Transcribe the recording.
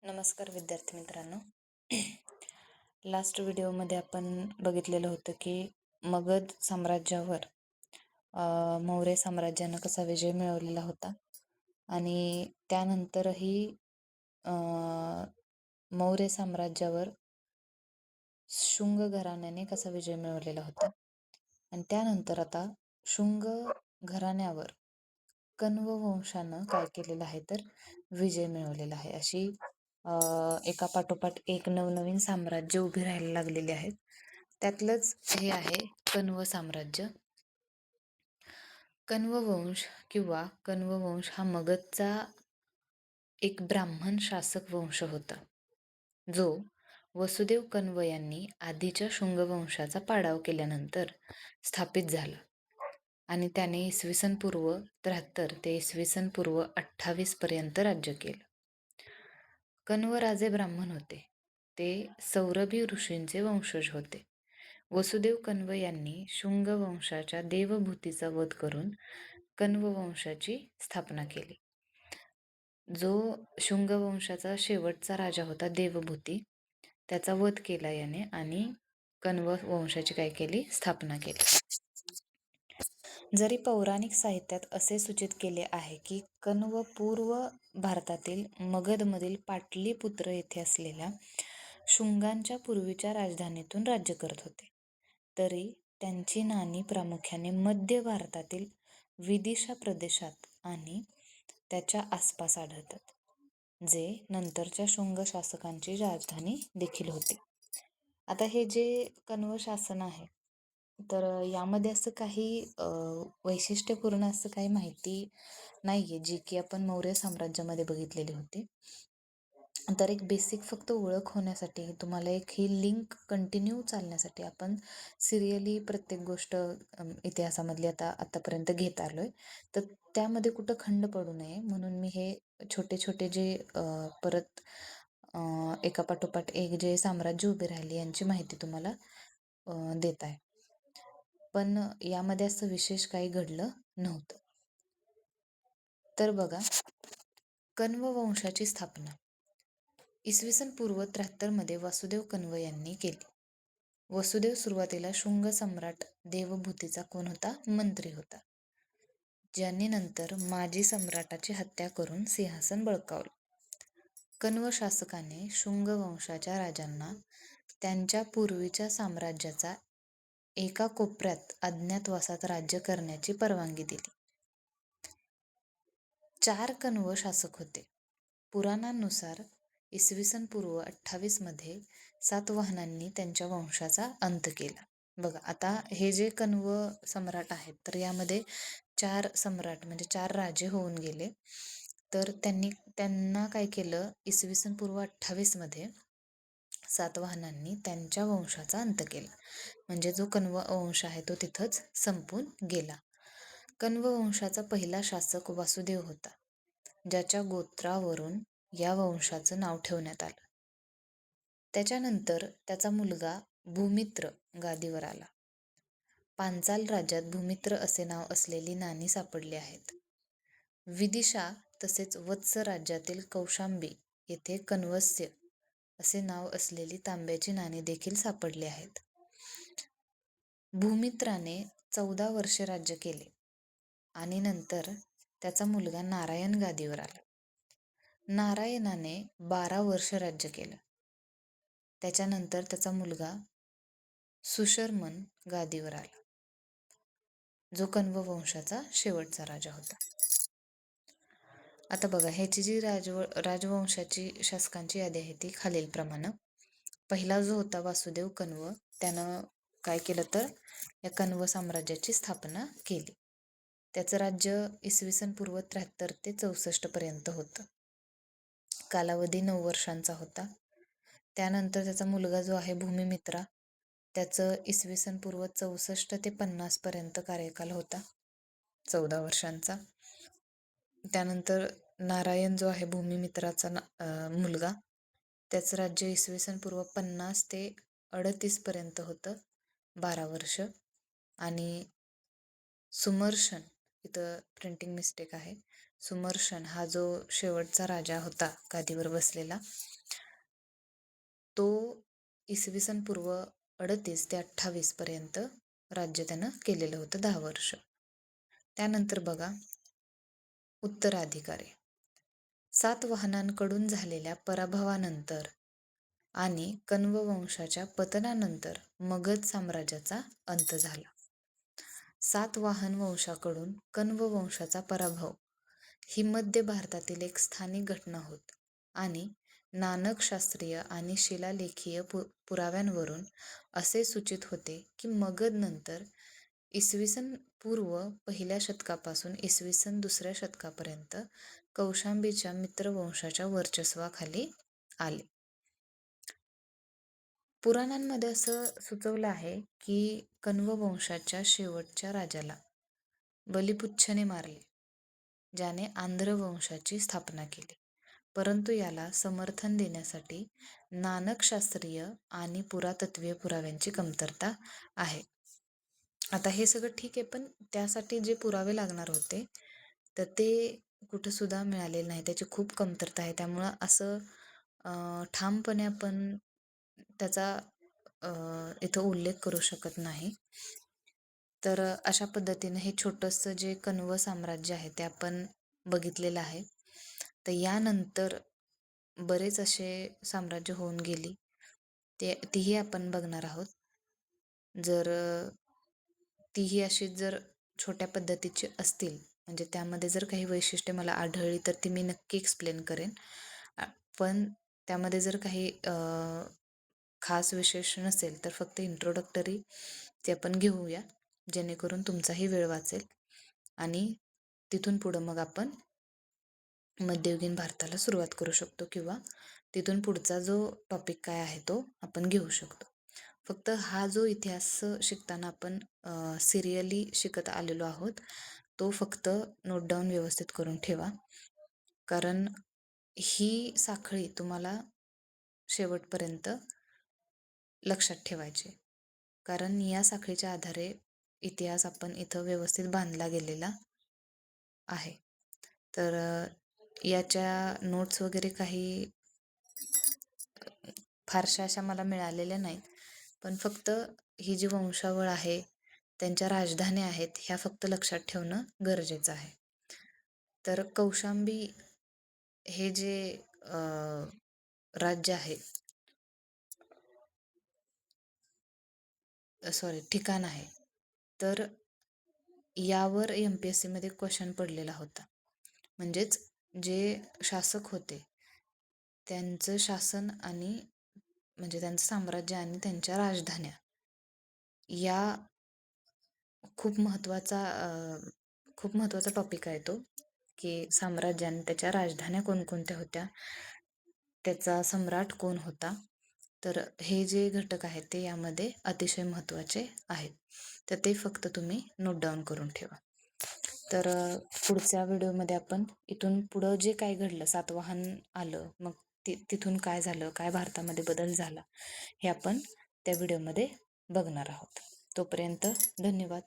नमस्कार विद्यार्थी मित्रांनो. लास्ट व्हिडिओमध्ये आपण बघितलेलं होतं की मगध साम्राज्यावर मौर्य साम्राज्यानं कसा विजय मिळवलेला होता आणि त्यानंतरही अ, मौर्य साम्राज्यावर शुंग घराण्याने कसा विजय मिळवलेला होता आणि त्यानंतर आता शुंग घराण्यावर कण्व वंशानं काय केलेलं आहे तर विजय मिळवलेला आहे. अशी एका पाठोपाठ एक नवनवीन साम्राज्य उभी राहायला लागलेली आहेत. त्यातलंच हे आहे कण्व साम्राज्य. कण्व वंश किंवा कण्व वंश हा मगधचा एक ब्राह्मण शासक वंश होता, जो वसुदेव कण्व यांनी आधीच्या शुंग वंशाचा पाडाव केल्यानंतर स्थापित झाला आणि त्याने इसवी सन पूर्व 73 ते इसवी सन पूर्व 28 पर्यंत राज्य केलं. कण्व राजे ब्राह्मण होते. ते सौरभी ऋषींचे वंशज होते. वसुदेव कण्व यांनी शुंग वंशाच्या देवभूतीचा वध करून कण्व वंशाची स्थापना केली. जो शुंग वंशाचा शेवटचा राजा होता देवभूती, त्याचा वध केला याने आणि कण्व वंशाची काय केली, स्थापना केली. जरी पौराणिक साहित्यात असे सूचित केले आहे की कण्व पूर्व भारतातील मगधमधील पाटलीपुत्र येथे असलेल्या शुंगांच्या पूर्वीच्या राजधानीतून राज्य करत होते, तरी त्यांची नाणी प्रामुख्याने मध्य भारतातील विदिशा प्रदेशात आणि त्याच्या आसपास आढळतात, जे नंतरच्या शुंग शासकांची राजधानी देखील होती. आता हे जे कण्व शासन आहे, तर यामध्ये असं काही वैशिष्ट्यपूर्ण असं काही माहिती नाहीये जी की आपण मौर्य साम्राज्यामध्ये बघितलेली होती. तर एक बेसिक फक्त ओळख होण्यासाठी तुम्हाला एक ही लिंक कंटिन्यू चालण्यासाठी आपण सिरियली प्रत्येक गोष्ट इतिहासामधली आतापर्यंत घेत आलोय, तर त्यामध्ये कुठं खंड पडू नये म्हणून मी हे छोटे छोटे जे परत एका पाठोपाठ एक जे साम्राज्य उभे राहिले यांची माहिती तुम्हाला देत आहे. पण यामध्ये असं विशेष काही घडलं नव्हतं. तर बघा, कण्व वंशाची स्थापना इसवी सन पूर्व 73 मध्ये वासुदेव कण्व यांनी केली. वसुदेव सुरुवातीला शुंग सम्राट देवभूतीचा कोण होता, मंत्री होता, ज्यांनी नंतर माजी सम्राटाची हत्या करून सिंहासन बळकावलं. कण्व शासकाने शुंग वंशाच्या राजांना त्यांच्या पूर्वीच्या साम्राज्याचा एका कोपऱ्यात अज्ञातवासात राज्य करण्याची परवानगी दिली. 4 कण्व शासक होते. पुराणांनुसार इसवी सन पूर्व 28 मध्ये सातवाहनांनी त्यांच्या वंशाचा अंत केला. बघा, आता हे जे कण्व सम्राट आहेत, तर यामध्ये 4 सम्राट म्हणजे 4 राजे होऊन गेले. तर त्यांना काय केलं, इसवी सन पूर्व 28 मध्ये सातवाहनांनी त्यांच्या वंशाचा अंत केला. म्हणजे जो कण्व वंश आहे तो तिथंच संपून गेला. कण्व वंशाचा पहिला शासक वासुदेव होता, ज्याच्या गोत्रावरून या वंशाचं नाव ठेवण्यात आलं. त्याच्यानंतर त्याचा मुलगा भूमित्र गादीवर आला. पांचाल राज्यात भूमित्र असे नाव असलेली नाणी सापडली आहेत. विदिशा तसेच वत्स राज्यातील कौशांबी येथे कण्वस्य असे नाव असलेली तांब्याची नाणी देखील सापडली आहेत. भूमित्राने 14 वर्षे राज्य केले आणि नंतर त्याचा मुलगा नारायण गादीवर आला. नारायणाने 12 वर्ष राज्य केलं. त्याच्यानंतर त्याचा मुलगा सुशर्मन गादीवर आला, जो कण्व वंशाचा शेवटचा राजा होता. आता बघा, ह्याची जी राजवंशाची शासकांची यादी आहे ती खालीलप्रमाणे. पहिला जो होता वासुदेव कण्व, त्यानं काय केलं तर या कण्व साम्राज्याची स्थापना केली. त्याचं राज्य इसवी सन पूर्व 73 ते 64 पर्यंत होतं. कालावधी 9 वर्षांचा होता. त्यानंतर त्याचा मुलगा जो आहे भूमिमित्रा, त्याचं इसवी सन पूर्व 64 ते 50 पर्यंत कार्यकाल होता, 14 वर्षांचा. त्यानंतर नारायण जो आहे भूमिमित्राचा मुलगा, त्याचं राज्य इसवी सन पूर्व 50 ते 38 पर्यंत होतं, 12 वर्ष. आणि सुमर्शन, इथं प्रिंटिंग मिस्टेक आहे, सुमर्शन हा जो शेवटचा राजा होता गादीवर बसलेला, तो इसवी सन पूर्व 38 ते 28 पर्यंत राज्य त्यानं केलेलं होतं 10 वर्ष. त्यानंतर बघा उत्तराधिकारी. सातवाहनांकडून झालेल्या पराभवानंतर आणि कण्व वंशाच्या पतनानंतर मगध साम्राज्याचा अंत झाला. सातवाहन वंशाकडून कण्व वंशाचा पराभव ही मध्य भारतातील एक स्थानिक घटना होत आणि नानकशास्त्रीय आणि शिलालेखीय पुराव्यांवरून असे सूचित होते की मगध नंतर इसवी सन पूर्व 1ल्या शतकापासून इसवी सन 2ऱ्या शतकापर्यंत कौशांबीच्या मित्रवंशाच्या वर्चस्वाखाली आले. पुराणांमध्ये असं सुचवलं आहे की कण्व वंशाच्या शेवटच्या राजाला बलिपुच्छने मारले, ज्याने आंध्र वंशाची स्थापना केली. परंतु याला समर्थन देण्यासाठी नानकशास्त्रीय आणि पुरातत्वीय पुराव्यांची कमतरता आहे. आता हे सगळं ठीक आहे, पण त्यासाठी जे पुरावे लागणार होते तर ते कुठं सुद्धा मिळालेले नाही. त्याची खूप कमतरता आहे. त्यामुळं असं ठामपणे आपण त्याचा इथं उल्लेख करू शकत नाही. तर अशा पद्धतीनं हे छोटंसं जे कण्व साम्राज्य आहे ते आपण बघितलेलं आहे. तर यानंतर बरेच असे साम्राज्य होऊन गेली, तीही आपण बघणार आहोत. जर तीही अशी जर छोट्या पद्धतीची असतील, म्हणजे त्यामध्ये जर काही वैशिष्ट्ये मला आढळली तर ती मी नक्की एक्सप्लेन करेन. पण त्यामध्ये जर काही खास विशेष नसेल तर फक्त इंट्रोडक्टरी ते आपण घेऊया, जेणेकरून तुमचाही वेळ वाचेल आणि तिथून पुढं मग आपण मध्ययुगीन भारताला सुरुवात करू शकतो किंवा तिथून पुढचा जो टॉपिक काय आहे तो आपण घेऊ शकतो. फक्त हा जो इतिहास शिकताना आपण सिरियली शिकत आलेलो आहोत, तो फक्त नोट डाऊन व्यवस्थित करून ठेवा, कारण ही साखळी तुम्हाला शेवटपर्यंत लक्षात ठेवायची. कारण या साखळीच्या आधारे इतिहास आपण इथं व्यवस्थित बांधला गेलेला आहे. तर याच्या नोट्स वगैरे काही फारशा अशा मला मिळालेल्या नाहीत, पण फक्त ही जी वंशावळ आहे, त्यांच्या राजधान्या आहेत, ह्या फक्त लक्षात ठेवणं गरजेचं आहे. तर कौशांबी हे जे राज्य आहे, सॉरी ठिकाण आहे, तर यावर MPSC मध्ये क्वेश्चन पडलेला होता. म्हणजेच जे शासक होते त्यांचं शासन आणि म्हणजे त्यांचं साम्राज्य आणि त्यांच्या राजधान्या या खूप महत्त्वाचा टॉपिक आहे तो, की साम्राज्य आणि त्याच्या राजधान्या कोणकोणत्या होत्या, त्याचा सम्राट कोण होता. तर हे जे घटक आहेत ते यामध्ये अतिशय महत्त्वाचे आहेत. तर ते फक्त तुम्ही नोट डाऊन करून ठेवा. तर पुढच्या व्हिडिओमध्ये आपण इथून पुढं जे काय घडलं, सातवाहन आलं, मग तिथून काय झालं, काय भारतामध्ये बदल झाला, हे आपण त्या व्हिडिओमध्ये बघणार आहोत. तोपर्यंत धन्यवाद.